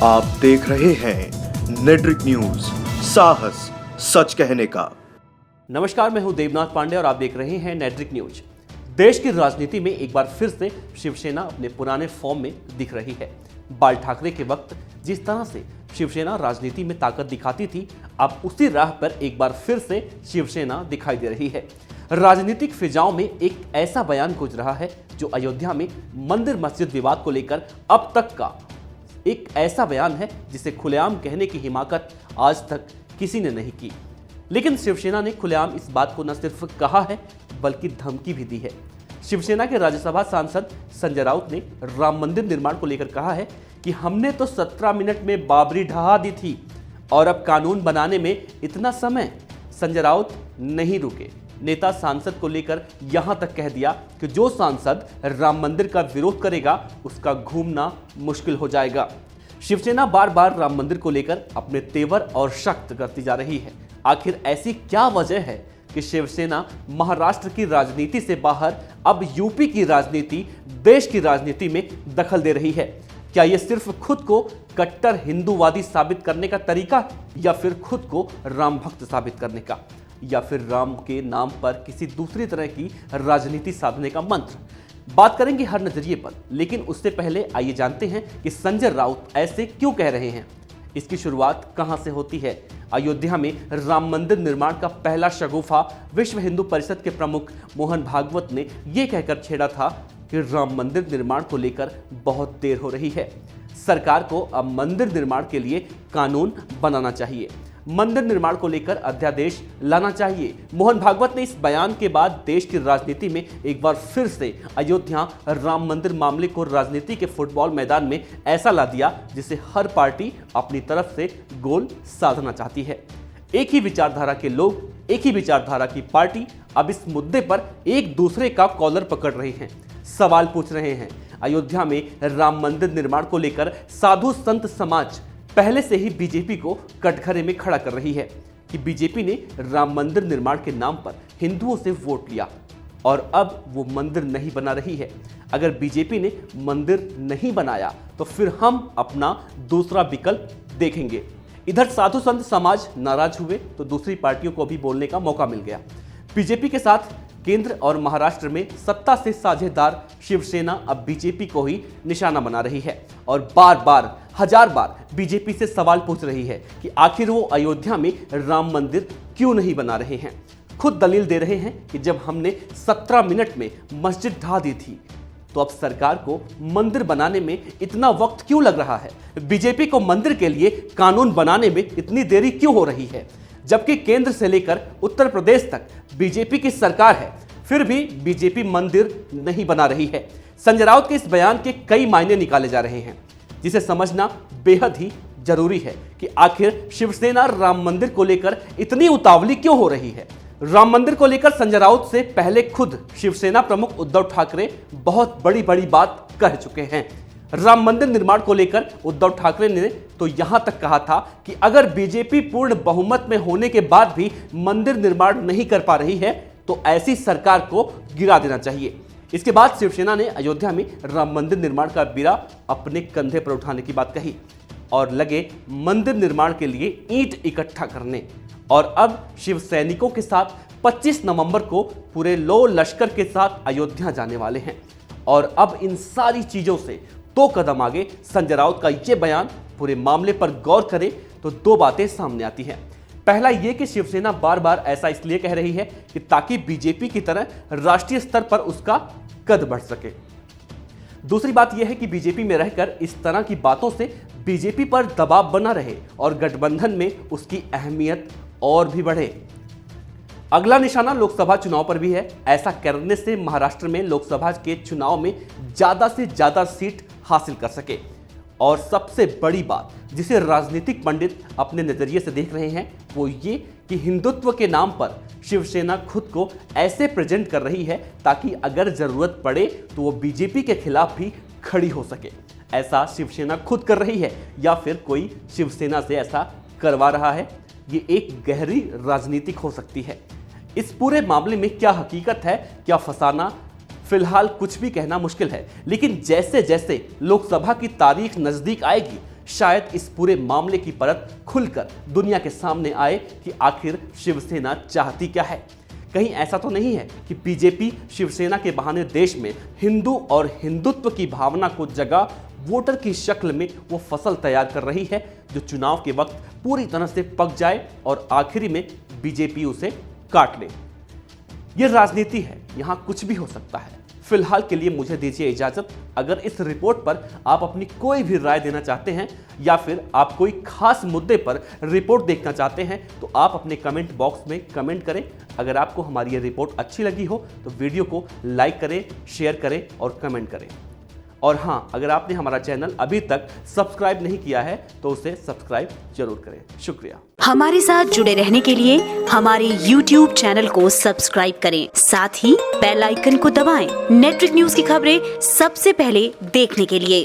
आप देख रहे हैं नेट्रिक न्यूज, साहस सच कहने का। नमस्कार, मैं हूं देवनाथ पांडे और आप देख रहे हैं नेट्रिक न्यूज। देश की राजनीति में एक बार फिर से शिवसेना अपने पुराने फॉर्म में दिख रही है। बाल ठाकरे के वक्त जिस तरह से शिवसेना राजनीति में ताकत दिखाती थी, अब उसी राह पर एक बार फिर से शिवसेना दिखाई दे रही है। राजनीतिक फिजाओं में एक ऐसा बयान गूंज रहा है जो अयोध्या में मंदिर मस्जिद विवाद को लेकर अब तक का एक ऐसा बयान है जिसे खुलेआम कहने की हिमाकत आज तक किसी ने नहीं की। लेकिन शिवसेना ने खुलेआम इस बात को न सिर्फ कहा है बल्कि धमकी भी दी है। शिवसेना के राज्यसभा सांसद संजय राउत ने राम मंदिर निर्माण को लेकर कहा है कि हमने तो 17 मिनट में बाबरी ढहा दी थी और अब कानून बनाने में इतना समय। संजय राउत नहीं रुके, नेता सांसद को लेकर यहां तक कह दिया कि जो सांसद राम मंदिर का विरोध करेगा उसका घूमना मुश्किल हो जाएगा। शिवसेना बार बार राम मंदिर को लेकर अपने तेवर और सख्त करती जा रही है। आखिर ऐसी क्या वजह है कि शिवसेना महाराष्ट्र की राजनीति से बाहर अब यूपी की राजनीति, देश की राजनीति में दखल दे रही है? क्या यह सिर्फ खुद को कट्टर हिंदूवादी साबित करने का तरीका है या फिर खुद को राम भक्त साबित करने का, या फिर राम के नाम पर किसी दूसरी तरह की राजनीति साधने का मंत्र? बात करेंगे हर नजरिए पर, लेकिन उससे पहले आइए जानते हैं कि संजय राउत ऐसे क्यों कह रहे हैं। इसकी शुरुआत कहां से होती है? अयोध्या में राम मंदिर निर्माण का पहला शगुफा विश्व हिंदू परिषद के प्रमुख मोहन भागवत ने यह कहकर छेड़ा था कि राम मंदिर निर्माण को लेकर बहुत देर हो रही है, सरकार को अब मंदिर निर्माण के लिए कानून बनाना चाहिए, मंदिर निर्माण को लेकर अध्यादेश लाना चाहिए। मोहन भागवत ने इस बयान के बाद देश की राजनीति में एक बार फिर से अयोध्या राम मंदिर मामले को राजनीति के फुटबॉल मैदान में ऐसा ला दिया जिसे हर पार्टी अपनी तरफ से गोल साधना चाहती है। एक ही विचारधारा के लोग, एक ही विचारधारा की पार्टी अब इस मुद्दे पर एक दूसरे का कॉलर पकड़ रहे हैं, सवाल पूछ रहे हैं। अयोध्या में राम मंदिर निर्माण को लेकर साधु संत समाज पहले से ही बीजेपी को कटघरे में खड़ा कर रही है कि बीजेपी ने राम मंदिर निर्माण के नाम पर हिंदुओं से वोट लिया और अब वो मंदिर नहीं बना रही है। अगर बीजेपी ने मंदिर नहीं बनाया तो फिर हम अपना दूसरा विकल्प देखेंगे। इधर साधु संत समाज नाराज हुए तो दूसरी पार्टियों को भी बोलने का मौका मिल गया। बीजेपी के साथ केंद्र और महाराष्ट्र में सत्ता से साझेदार शिवसेना अब बीजेपी को ही निशाना बना रही है और बार बार, हजार बार बीजेपी से सवाल पूछ रही है कि आखिर वो अयोध्या में राम मंदिर क्यों नहीं बना रहे हैं। खुद दलील दे रहे हैं कि जब हमने 17 मिनट में मस्जिद ढा दी थी तो अब सरकार को मंदिर बनाने में इतना वक्त क्यों लग रहा है। बीजेपी को मंदिर के लिए कानून बनाने में इतनी देरी क्यों हो रही है, जबकि केंद्र से लेकर उत्तर प्रदेश तक बीजेपी की सरकार है, फिर भी बीजेपी मंदिर नहीं बना रही है। संजय राउत के इस बयान के कई मायने निकाले जा रहे हैं जिसे समझना बेहद ही जरूरी है कि आखिर शिवसेना राम मंदिर को लेकर इतनी उतावली क्यों हो रही है। राम मंदिर को लेकर संजय राउत से पहले खुद शिवसेना प्रमुख उद्धव ठाकरे बहुत बड़ी बात कह चुके हैं। राम मंदिर निर्माण को लेकर उद्धव ठाकरे ने तो यहां तक कहा था कि अगर बीजेपी पूर्ण बहुमत में होने के बाद भी मंदिर निर्माण नहीं कर पा रही है तो ऐसी सरकार को गिरा देना चाहिए। इसके बाद शिवसेना ने अयोध्या में राम मंदिर निर्माण का बीड़ा अपने कंधे पर उठाने की बात कही और लगे मंदिर निर्माण के लिए ईंट इकट्ठा करने। और अब शिव सैनिकों के साथ 25 नवंबर को पूरे लो लश्कर के साथ अयोध्या जाने वाले हैं। और अब इन सारी चीजों से 2 कदम आगे संजय राउत का यह बयान पूरे मामले पर गौर करें तो 2 बातें सामने आती हैं। पहला यह कि शिवसेना बार बार ऐसा इसलिए कह रही है कि ताकि बीजेपी की तरह राष्ट्रीय स्तर पर उसका कद बढ़ सके। दूसरी बात यह है कि बीजेपी में रहकर इस तरह की बातों से बीजेपी पर दबाव बना रहे और गठबंधन में उसकी अहमियत और भी बढ़े। अगला निशाना लोकसभा चुनाव पर भी है। ऐसा करने से महाराष्ट्र में लोकसभा के चुनाव में ज्यादा से ज्यादा सीट हासिल कर सके। और सबसे बड़ी बात जिसे राजनीतिक पंडित अपने नजरिए से देख रहे हैं वो ये कि हिंदुत्व के नाम पर शिवसेना खुद को ऐसे प्रेजेंट कर रही है ताकि अगर जरूरत पड़े तो वो बीजेपी के खिलाफ भी खड़ी हो सके। ऐसा शिवसेना खुद कर रही है या फिर कोई शिवसेना से ऐसा करवा रहा है, ये एक गहरी राजनीतिक हो सकती है। इस पूरे मामले में क्या हकीकत है, क्या फसाना, फिलहाल कुछ भी कहना मुश्किल है। लेकिन जैसे जैसे लोकसभा की तारीख नजदीक आएगी शायद इस पूरे मामले की परत खुलकर दुनिया के सामने आए कि आखिर शिवसेना चाहती क्या है। कहीं ऐसा तो नहीं है कि बीजेपी शिवसेना के बहाने देश में हिंदू और हिंदुत्व की भावना को जगा वोटर की शक्ल में वो फसल तैयार कर रही है जो चुनाव के वक्त पूरी तरह से पक जाए और आखिरी में बीजेपी उसे काट ले। ये राजनीति है, यहां कुछ भी हो सकता है। फिलहाल के लिए मुझे दीजिए इजाजत। अगर इस रिपोर्ट पर आप अपनी कोई भी राय देना चाहते हैं या फिर आप कोई खास मुद्दे पर रिपोर्ट देखना चाहते हैं तो आप अपने कमेंट बॉक्स में कमेंट करें। अगर आपको हमारी ये रिपोर्ट अच्छी लगी हो तो वीडियो को लाइक करें, शेयर करें और कमेंट करें। और हाँ, अगर आपने हमारा चैनल अभी तक सब्सक्राइब नहीं किया है तो उसे सब्सक्राइब जरूर करें। शुक्रिया। हमारे साथ जुड़े रहने के लिए हमारे YouTube चैनल को सब्सक्राइब करें, साथ ही बेल आइकन को दबाएं। नेट्रिक न्यूज की खबरें सबसे पहले देखने के लिए।